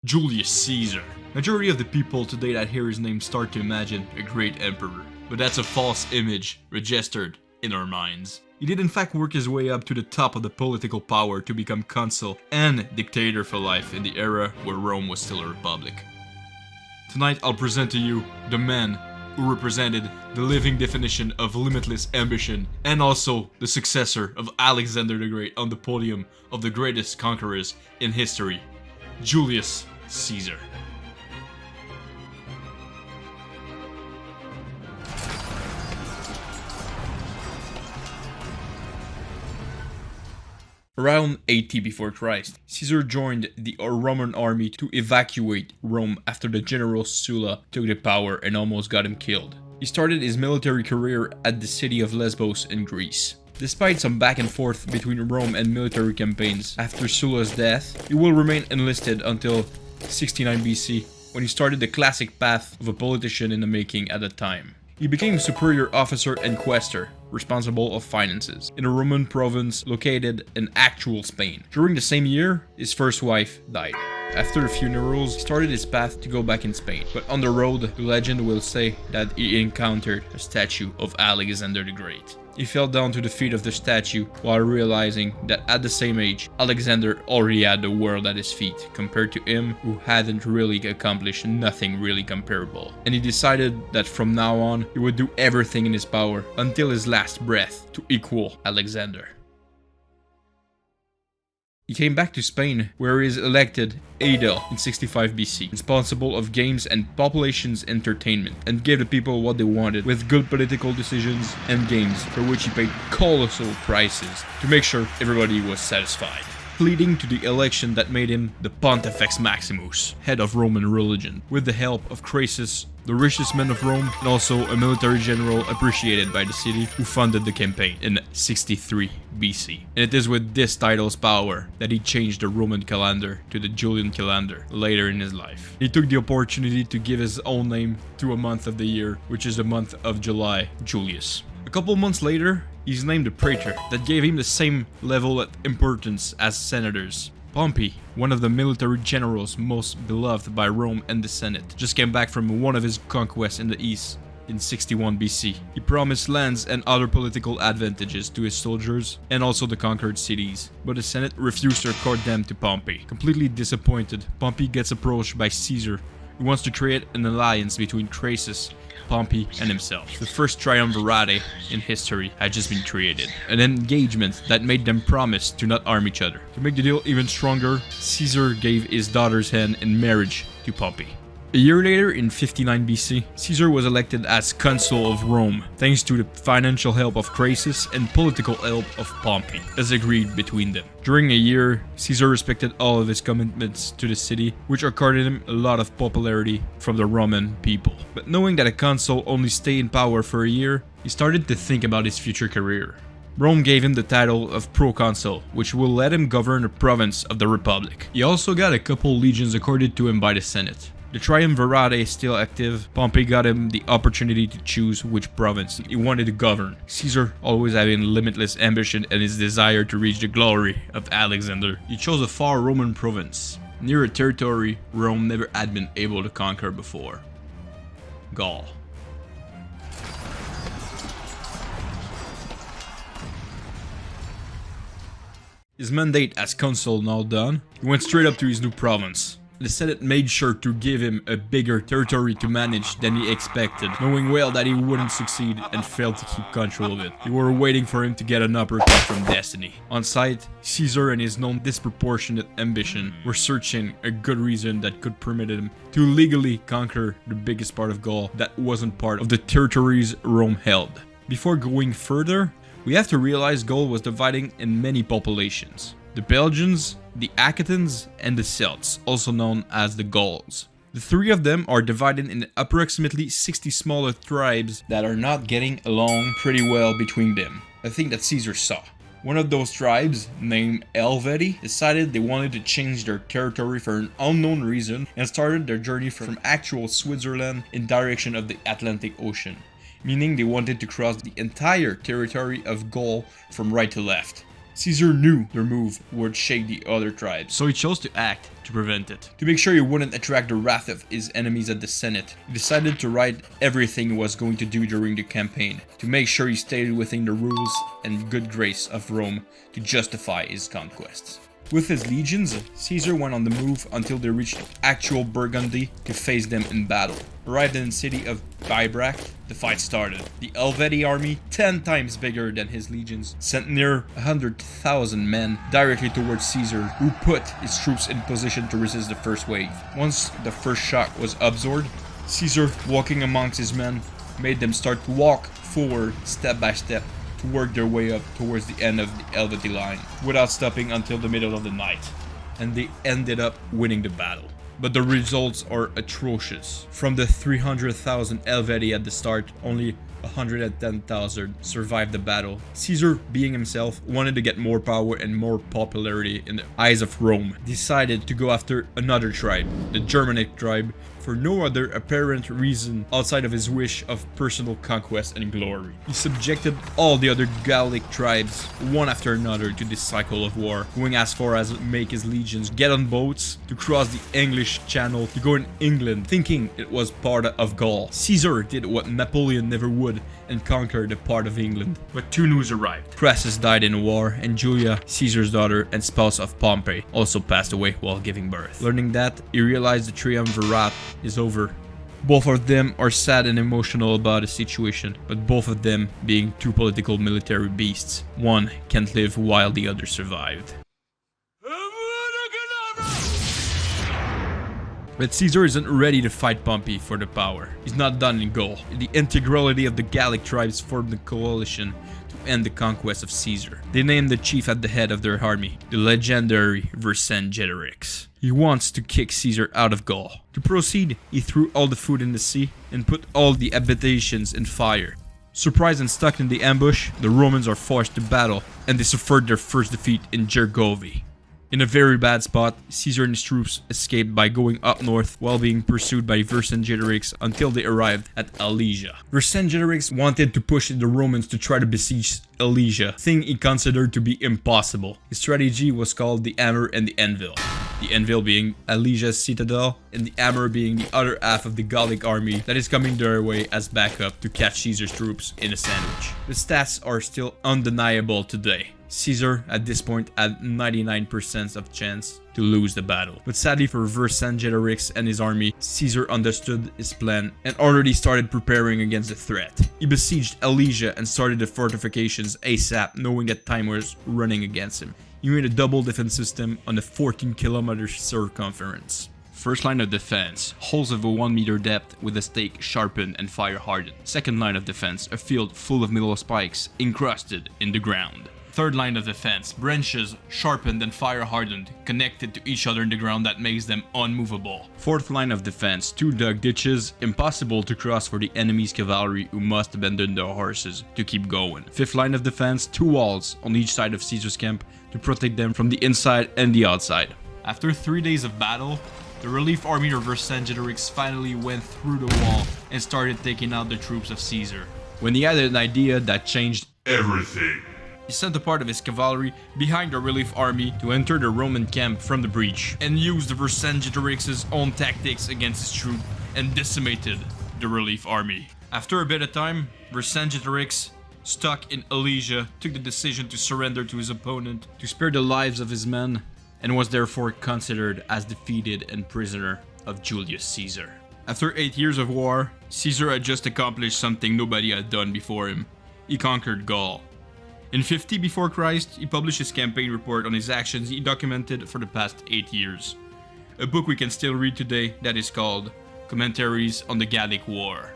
Julius Caesar. Majority of the people today that hear his name start to imagine a great emperor, but that's a false image registered in our minds. He did in fact work his way up to the top of the political power to become consul and dictator for life in the era where Rome was still a republic. Tonight I'll present to you the man who represented the living definition of limitless ambition and also the successor of Alexander the Great on the podium of the greatest conquerors in history, Julius Caesar. Around 80 before Christ, Caesar joined the Roman army to evacuate Rome after the general Sulla took the power and almost got him killed. He started his military career at the city of Lesbos in Greece. Despite some back and forth between Rome and military campaigns after Sulla's death, he will remain enlisted until 69 BC, when he started the classic path of a politician in the making at the time. He became superior officer and quaestor, responsible of finances, in a Roman province located in actual Spain. During the same year, his first wife died. After the funerals, he started his path to go back in Spain, but on the road, the legend will say that he encountered a statue of Alexander the Great. He fell down to the feet of the statue while realizing that at the same age, Alexander already had the world at his feet compared to him who hadn't really accomplished nothing really comparable. And he decided that from now on, he would do everything in his power until his last breath to equal Alexander. He came back to Spain, where he is elected aedile in 65 BC, responsible of games and population's entertainment, and gave the people what they wanted with good political decisions and games for which he paid colossal prices to make sure everybody was satisfied, leading to the election that made him the Pontifex Maximus, head of Roman religion, with the help of Crassus, the richest man of Rome, and also a military general appreciated by the city who funded the campaign in 63 BC. And it is with this title's power that he changed the Roman calendar to the Julian calendar later in his life. He took the opportunity to give his own name to a month of the year, which is the month of July, Julius. A couple months later, he's named a praetor that gave him the same level of importance as senators. Pompey, one of the military generals most beloved by Rome and the Senate, just came back from one of his conquests in the east in 61 BC. He promised lands and other political advantages to his soldiers and also the conquered cities, but the Senate refused to accord them to Pompey. Completely disappointed, Pompey gets approached by Caesar, who wants to create an alliance between Crassus, Pompey, and himself. The first triumvirate in history had just been created, an engagement that made them promise to not harm each other. To make the deal even stronger, Caesar gave his daughter's hand in marriage to Pompey. A year later, in 59 BC, Caesar was elected as consul of Rome, thanks to the financial help of Crassus and political help of Pompey, as agreed between them. During a year, Caesar respected all of his commitments to the city, which accorded him a lot of popularity from the Roman people. But knowing that a consul only stayed in power for a year, he started to think about his future career. Rome gave him the title of proconsul, which will let him govern a province of the Republic. He also got a couple legions accorded to him by the Senate. The triumvirate is still active. Pompey got him the opportunity to choose which province he wanted to govern. Caesar, always having limitless ambition and his desire to reach the glory of Alexander, he chose a far Roman province, near a territory Rome never had been able to conquer before: Gaul. His mandate as consul now done, he went straight up to his new province. The Senate made sure to give him a bigger territory to manage than he expected, knowing well that he wouldn't succeed and failed to keep control of it. They were waiting for him to get an uppercut from destiny. On site, Caesar and his known disproportionate ambition were searching a good reason that could permit him to legally conquer the biggest part of Gaul that wasn't part of the territories Rome held. Before going further, we have to realize Gaul was dividing in many populations: the Belgians, the Aquitans, and the Celts, also known as the Gauls. The three of them are divided in approximately 60 smaller tribes that are not getting along pretty well between them, a thing that Caesar saw. One of those tribes, named Helvetii, decided they wanted to change their territory for an unknown reason and started their journey from actual Switzerland in direction of the Atlantic Ocean, meaning they wanted to cross the entire territory of Gaul from right to left. Caesar knew their move would shake the other tribes, so he chose to act to prevent it. To make sure he wouldn't attract the wrath of his enemies at the Senate, he decided to write everything he was going to do during the campaign, to make sure he stayed within the rules and good grace of Rome to justify his conquests. With his legions, Caesar went on the move until they reached actual Burgundy to face them in battle. Arrived in the city of Bibrach, the fight started. The Helvetii army, 10 times bigger than his legions, sent near 100,000 men directly towards Caesar, who put his troops in position to resist the first wave. Once the first shock was absorbed, Caesar, walking amongst his men, made them start to walk forward step by step to work their way up towards the end of the Helvetii line, without stopping until the middle of the night, and they ended up winning the battle. But the results are atrocious. From the 300,000 Helvetii at the start, only 110,000 survived the battle. Caesar, being himself, wanted to get more power and more popularity in the eyes of Rome, decided to go after another tribe, the Germanic tribe, for no other apparent reason outside of his wish of personal conquest and glory. He subjected all the other Gallic tribes, one after another, to this cycle of war, going as far as make his legions get on boats to cross the English Channel to go in England, thinking it was part of Gaul. Caesar did what Napoleon never would and conquered a part of England. But two news arrived. Crassus died in a war, and Julia, Caesar's daughter and spouse of Pompey, also passed away while giving birth. Learning that, he realized the triumvirate is over. Both of them are sad and emotional about the situation, but both of them being two political military beasts. One can't live while the other survived. But Caesar isn't ready to fight Pompey for the power. He's not done in Gaul. The integrality of the Gallic tribes formed a coalition to end the conquest of Caesar. They named the chief at the head of their army, the legendary Vercingetorix. He wants to kick Caesar out of Gaul. To proceed, he threw all the food in the sea and put all the habitations in fire. Surprised and stuck in the ambush, the Romans are forced to battle, and they suffered their first defeat in Gergovia. In a very bad spot, Caesar and his troops escaped by going up north while being pursued by Vercingetorix until they arrived at Alesia. Vercingetorix wanted to push the Romans to try to besiege Alesia, thing he considered to be impossible. His strategy was called the hammer and the anvil. The anvil being Alesia's citadel, and the hammer being the other half of the Gallic army that is coming their way as backup to catch Caesar's troops in a sandwich. The stats are still undeniable today. Caesar, at this point, had 99% of chance to lose the battle. But sadly for Vercingetorix and his army, Caesar understood his plan and already started preparing against the threat. He besieged Alesia and started the fortifications ASAP, knowing that time was running against him. He made a double defense system on a 14-kilometer circumference. First line of defense, holes of a 1 meter depth with a stake sharpened and fire hardened. Second line of defense, a field full of metal spikes encrusted in the ground. Third line of defense, branches sharpened and fire hardened, connected to each other in the ground that makes them unmovable. Fourth line of defense, 2 dug ditches, impossible to cross for the enemy's cavalry who must abandon their horses to keep going. Fifth line of defense, 2 walls on each side of Caesar's camp to protect them from the inside and the outside. After 3 days of battle, the relief army of Vercingetorix finally went through the wall and started taking out the troops of Caesar. When he had an idea that changed everything, he sent a part of his cavalry behind the relief army to enter the Roman camp from the breach and used Vercingetorix's own tactics against his troop and decimated the relief army. After a bit of time, Vercingetorix, stuck in Alesia, took the decision to surrender to his opponent to spare the lives of his men and was therefore considered as defeated and prisoner of Julius Caesar. After 8 years of war, Caesar had just accomplished something nobody had done before him. He conquered Gaul. In 50 before Christ, he published his campaign report on his actions he documented for the past 8 years. A book we can still read today that is called Commentaries on the Gallic War.